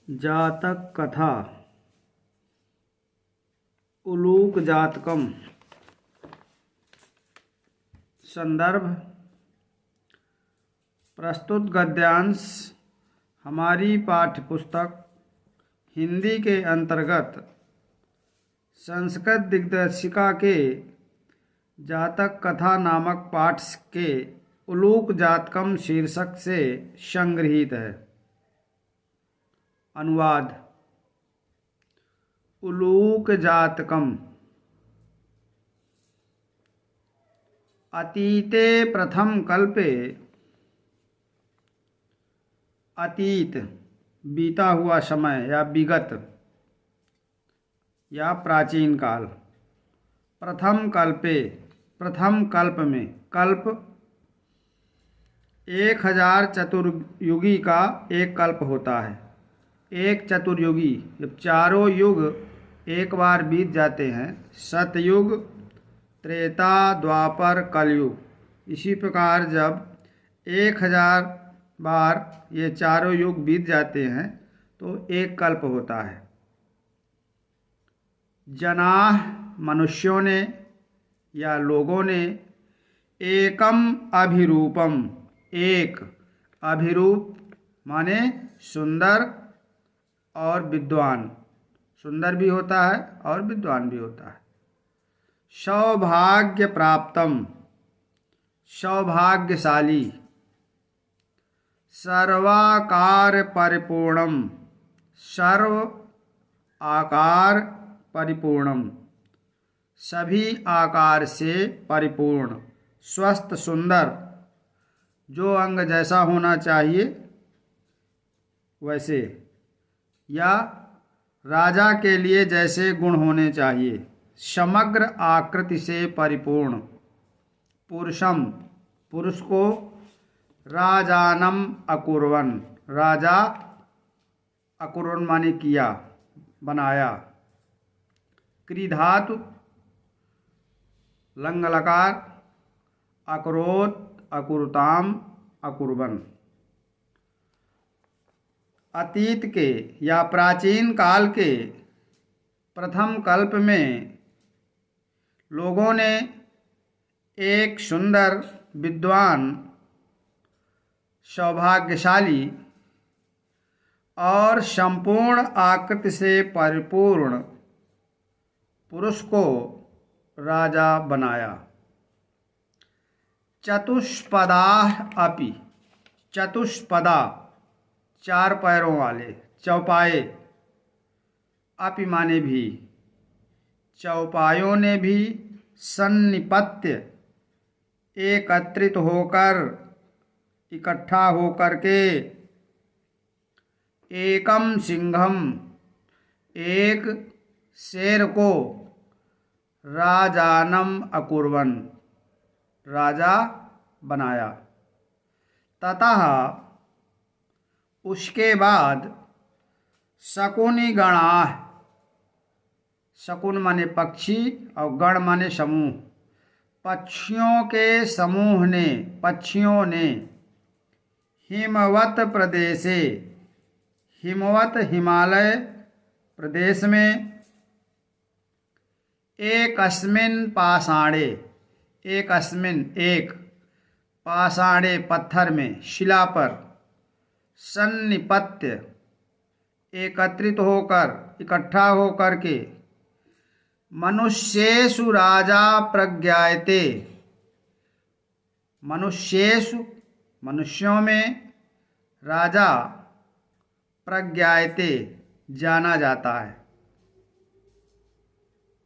जातक कथा उलूक जातकम। संदर्भ। प्रस्तुत गद्यांश हमारी पाठ्यपुस्तक हिंदी के अंतर्गत संस्कृत दिग्दर्शिका के जातक कथा नामक पाठ के उलूक जातकम शीर्षक से संगृहीत है। अनुवाद। उलूक जातकम। अतीते प्रथम कल्पे। अतीत बीता हुआ समय या विगत या प्राचीन काल। प्रथम कल्पे प्रथम कल्प में। कल्प 1000 चतुर्युगी का एक कल्प होता है। एक चतुर्युगी जब चारों युग एक बार बीत जाते हैं, सतयुग, त्रेता, द्वापर, कलयुग। इसी प्रकार जब 1000 बार ये चारों युग बीत जाते हैं तो एक कल्प होता है। जनाः मनुष्यों ने या लोगों ने एकम अभिरूपम। एक अभिरूप माने सुंदर और विद्वान। सुंदर भी होता है और विद्वान भी होता है। सौभाग्य प्राप्तम सौभाग्यशाली। सर्वाकार परिपूर्णम सर्व आकार परिपूर्णम सभी आकार से परिपूर्ण। स्वस्थ सुंदर जो अंग जैसा होना चाहिए वैसे, या राजा के लिए जैसे गुण होने चाहिए। समग्र आकृति से परिपूर्ण। पुरुषम पुरुष को। राजानम अकुर्वन राजा अकुर्वन माने किया, बनाया। क्रीधातु लंग लकार। अकरोत अकुरताम अकुर्वन। अतीत के या प्राचीन काल के प्रथम कल्प में लोगों ने एक सुंदर, विद्वान, सौभाग्यशाली और संपूर्ण आकृति से परिपूर्ण पुरुष को राजा बनाया। चतुष्पदाः अपि। चतुष्पदा चार पैरों वाले, चौपाए। अपि माने भी। चौपायों ने भी सन्निपत्य एकत्रित होकर, इकट्ठा होकर के। एकम सिंहम एक शेर को। राजानम अकुर्वन राजा बनाया। ततः उसके बाद शकुनि गणाः। शकुन माने पक्षी और गण माने समूह। पक्षियों के समूह ने, पक्षियों ने हिमवत प्रदेशे हिमवत हिमालय प्रदेश में। एकस्मिन् पाषाणे एकस्मिन् एक पाषाणे पत्थर में, शिला पर। सन्निपत्य एकत्रित होकर, इकट्ठा होकर के। मनुष्येषु राजा प्रज्ञायते। मनुष्येषु मनुष्यों में। राजा प्रज्ञायते जाना जाता है,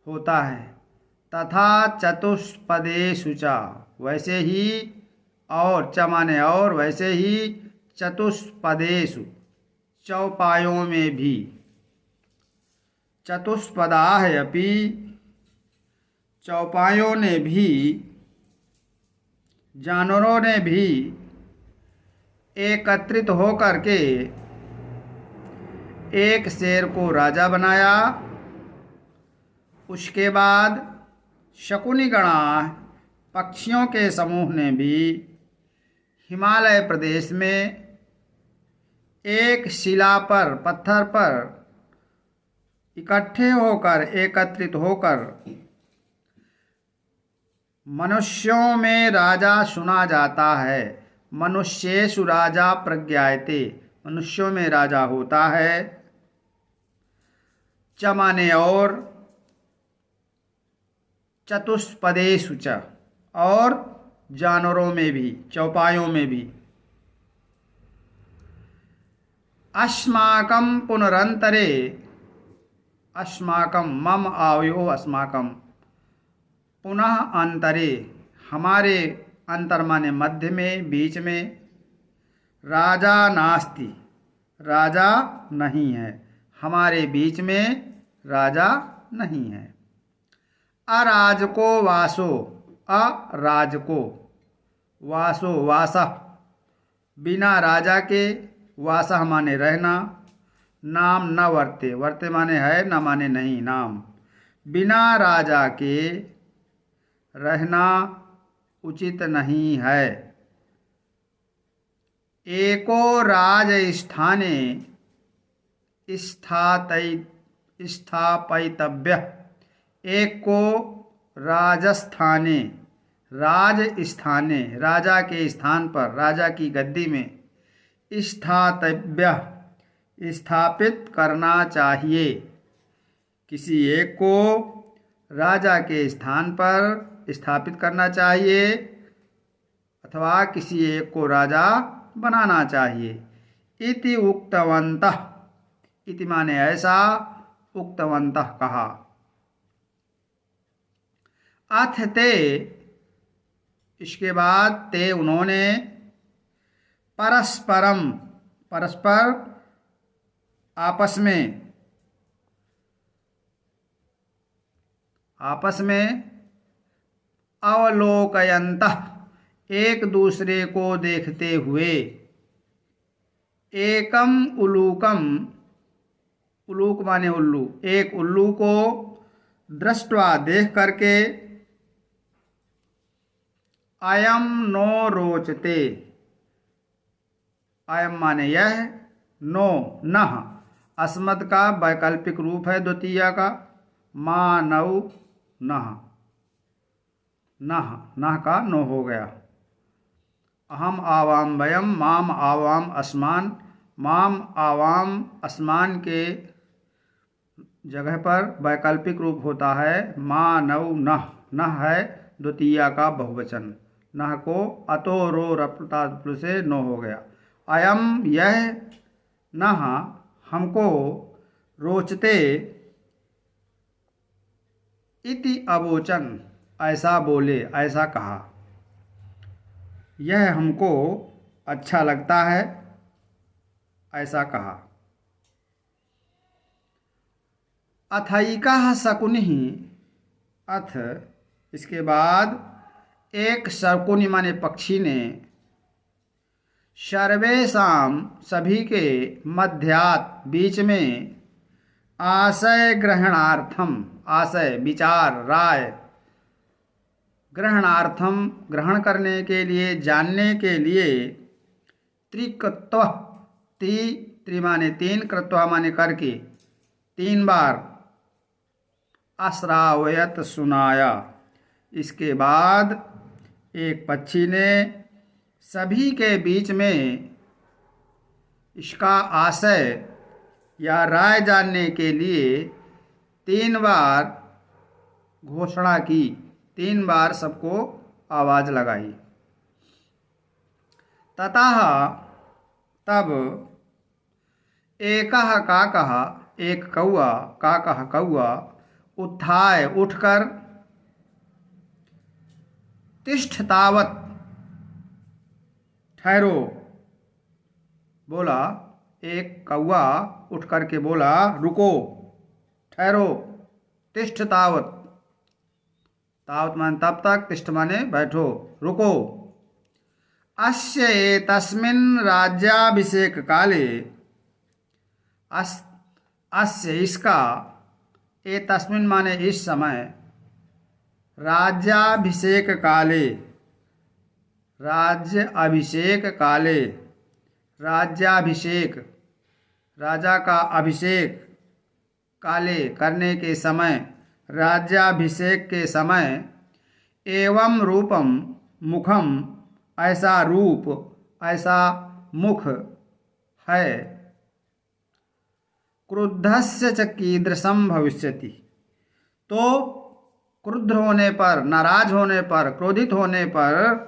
होता है। तथा चतुष्पदेषु च वैसे ही, और च माने और, वैसे ही चतुष्पदेषु चौपायों में भी। चतुष्पदाः अपि चौपायों ने भी, जानवरों ने भी एकत्रित होकर के एक शेर को राजा बनाया। उसके बाद शकुनि गणाः पक्षियों के समूह ने भी हिमालय प्रदेश में एक शिला पर, पत्थर पर इकट्ठे होकर, एकत्रित होकर मनुष्यों में राजा सुना जाता है। मनुष्येषु राजा प्रज्ञायते, मनुष्यों में राजा होता है। च माने और, चतुष्पदेषु च, और जानवरों में भी, चौपायों में भी। अस्माकं पुनरंतरे, अस्माकं मम आवयो अस्माकं, पुनः अंतरे, हमारे, अंतर माने मध्य में, बीच में। राजा नास्ति, राजा नहीं है, हमारे बीच में राजा नहीं है। अराजको वासो, अराजको वासो, वासः बिना राजा के, वासः माने रहना। नाम न वर्ते, वर्ते माने है, न माने नहीं, नाम। बिना राजा के रहना उचित नहीं है। एको राजस्थाने स्थापयितव्य, एक को राजस्थाने, राजस्थाने राजा के स्थान पर, राजा की गद्दी में, स्थातव्य स्थापित करना चाहिए। किसी एक को राजा के स्थान पर स्थापित करना चाहिए अथवा किसी एक को राजा बनाना चाहिए। इति उक्तवन्तः, इति माने ऐसा, उक्तवन्तः कहा। अथ ते, इसके बाद, ते उन्होंने, परस्परम परस्पर, आपस में, आपस में, अवलोकयन्तः एक दूसरे को देखते हुए, एकम उलूकम, उलूक माने उल्लू, एक उल्लू को, दृष्ट्वा देख करके, अयम नो रोचते, अयम माने यह, नो नह, अस्मत् का वैकल्पिक रूप है द्वितीय का, मानव नह, नह, नह का नो हो गया। अहम आवाम वयम, माम आवाम अस्मान, माम आवाम अस्मान के जगह पर वैकल्पिक रूप होता है मानव नह, नह है द्वितीया का बहुवचन, नह को अतो रो रप्लु से नो हो गया। अयम यह, नह हमको, रोचते, इति अवोचन ऐसा बोले, ऐसा कहा, यह हमको अच्छा लगता है, ऐसा कहा। अथैकः शकुनिः, अथ इसके बाद एक शकुनि माने पक्षी ने, सर्वेषां सभी के, मध्यात बीच में, आशय ग्रहणार्थम, आशय विचार, राय, ग्रहणार्थम ग्रहण करने के लिए, जानने के लिए, त्रिकृत्व, त्रि माने तीन, कृत्वा माने करके, तीन बार, अश्रावयत सुनाया। इसके बाद एक पक्षी ने सभी के बीच में इसका आशय या राय जानने के लिए तीन बार घोषणा की, तीन बार सबको आवाज लगाई। ततः तब, एकः काकः, एक कौआ, काकः कौआ, उत्थाय उठकर, तिष्ठ तावत ठहरो, बोला। एक कौआ उठ करके बोला, रुको, ठहरो, तिष्ठ तावत, तावत माने तब तक, तिष्ठ माने बैठो, रुको। अस्य एतस्मिन् राज्याभिषेक काले, अस्य इसका, एतस्मिन् माने इस समय, राज्याभिषेक काले, राज्य अभिषेक काले, राज्याभिषेक राजा का अभिषेक काले करने के समय, राज्याभिषेक के समय, एवं रूपम मुखम, ऐसा रूप, ऐसा मुख है, क्रुद्धस्य च कीदृशम भविष्यति, तो क्रुद्ध होने पर, नाराज होने पर, क्रोधित होने पर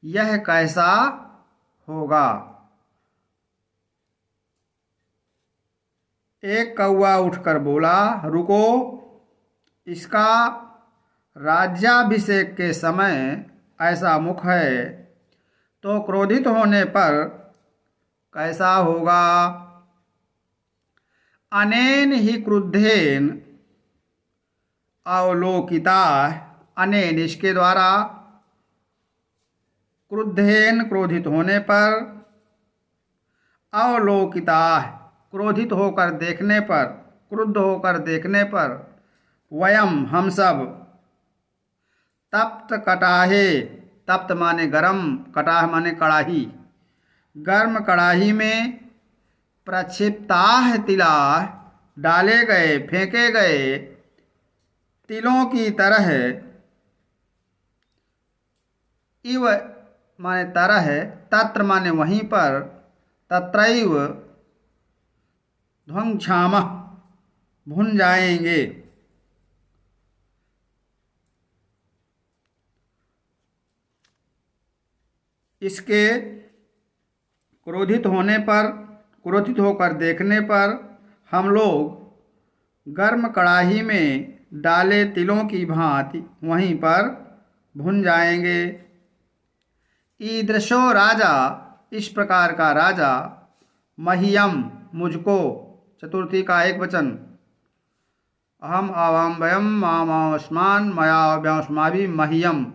यह कैसा होगा। एक कौवा उठकर बोला, रुको, इसका राज्याभिषेक के समय ऐसा मुख है, तो क्रोधित होने पर कैसा होगा। अनेन ही क्रुद्धेन अवलोकिता, अनेन इसके द्वारा, क्रुद्धेन क्रोधित होने पर, अवलोकिता क्रोधित होकर देखने पर, क्रुद्ध होकर देखने पर, वयम हम सब, तप्त कटाहे, तप्त माने गरम, कटाह माने कड़ाही, गर्म कड़ाही में, प्रक्षिप्ताह तिला डाले गए, फेंके गए तिलों की तरह, इव माने तरह, तत्र माने वहीं पर, तत्रैव ध्वंक्षामः भुन जाएंगे। इसके क्रोधित होने पर, क्रोधित होकर देखने पर हम लोग गर्म कड़ाही में डाले तिलों की भांति वहीं पर भुन जाएंगे। ईदृशो राजा, इस प्रकार का राजा, मह्यम मुझको, चतुर्थी का एक वचन, अहम आवाम वयम मामास्मान मया व्यास्माभि मह्यम,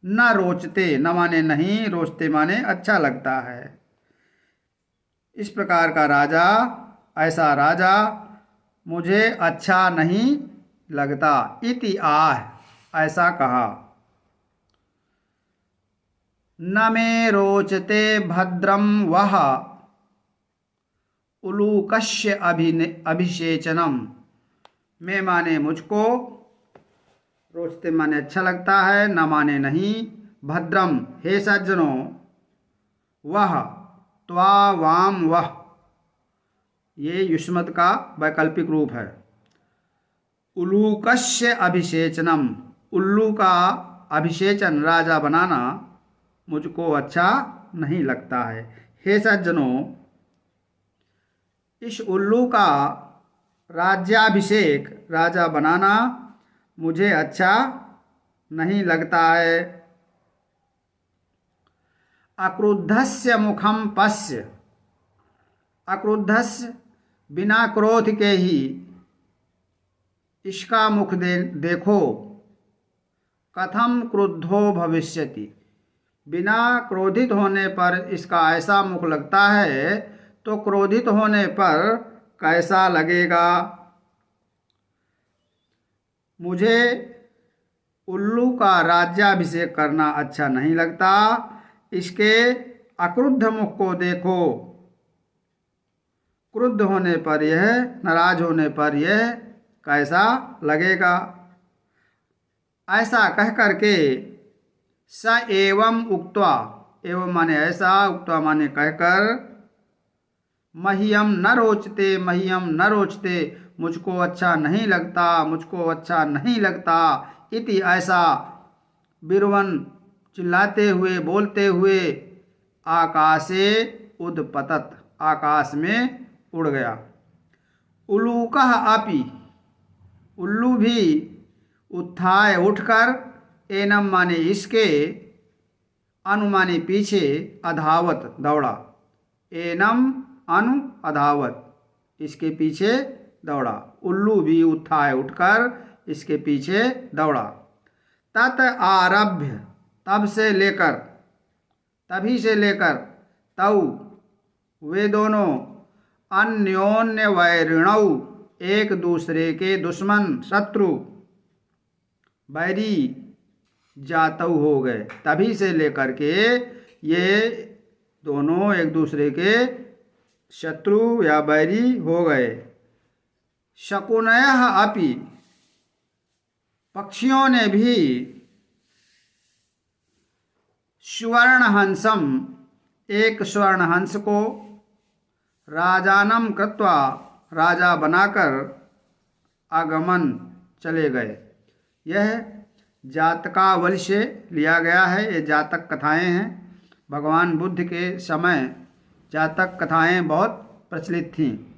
न रोचते, न माने नहीं, रोचते माने अच्छा लगता है। इस प्रकार का राजा, ऐसा राजा मुझे अच्छा नहीं लगता। इति आह, ऐसा कहा। न मे रोचते भद्रम वह उलूकस्य अभिषेचनम, मैं माने मुझको, रोचते माने अच्छा लगता है, न माने नहीं, भद्रम हे सज्जनों, वह त्वा वाम वह, ये युष्मत का वैकल्पिक रूप है। उलूकस्य अभिषेचनम, उल्लू का अभिषेचन, राजा बनाना मुझको अच्छा नहीं लगता है। हे सज्जनों, इस उल्लू का राज्याभिषेक, राजा बनाना मुझे अच्छा नहीं लगता है। अक्रुद्धस्य मुखम पश्य, अक्रुद्धस्य बिना क्रोध के ही इसका मुख देखो, कथम क्रुद्धो भविष्यति, बिना क्रोधित होने पर इसका ऐसा मुख लगता है, तो क्रोधित होने पर कैसा लगेगा। मुझे उल्लू का राज्याभिषेक करना अच्छा नहीं लगता, इसके अक्रुद्ध मुख को देखो, क्रुद्ध होने पर यह, नाराज होने पर यह कैसा लगेगा। ऐसा कह करके स एवं उक्त्वा, एवं माने ऐसा, उक्त्वा माने कहकर, मह्यम न रोचते, मह्यम न रोचते, मुझको अच्छा नहीं लगता, मुझको अच्छा नहीं लगता, इति ऐसा, बिरवन चिल्लाते हुए, बोलते हुए, आकाशे उदपतत, आकाश में उड़ गया। उलूकः अपि, उल्लू भी, उत्थाय उठकर, एनम माने इसके, अनुमाने पीछे, अधावत दौड़ा, एनम अनु अधावत, इसके पीछे दौड़ा। उल्लू भी उत्थाय उठकर इसके पीछे दौड़ा। तत आरभ्य, तब से लेकर, तभी से लेकर, तौ वे दोनों, अन्योन्य वैरिणौ, एक दूसरे के दुश्मन, शत्रु, बैरी जातौ हो गए। तभी से लेकर के ये दोनों एक दूसरे के शत्रु या बैरी हो गए। शकुनयः अपि, पक्षियों ने भी सुवर्णहंसम, एक स्वर्णहंस को राजानम कृत्वा, राजा बनाकर आगमन चले गए। यह जातकावली से लिया गया है। ये जातक कथाएं हैं। भगवान बुद्ध के समय जातक कथाएं बहुत प्रचलित थीं।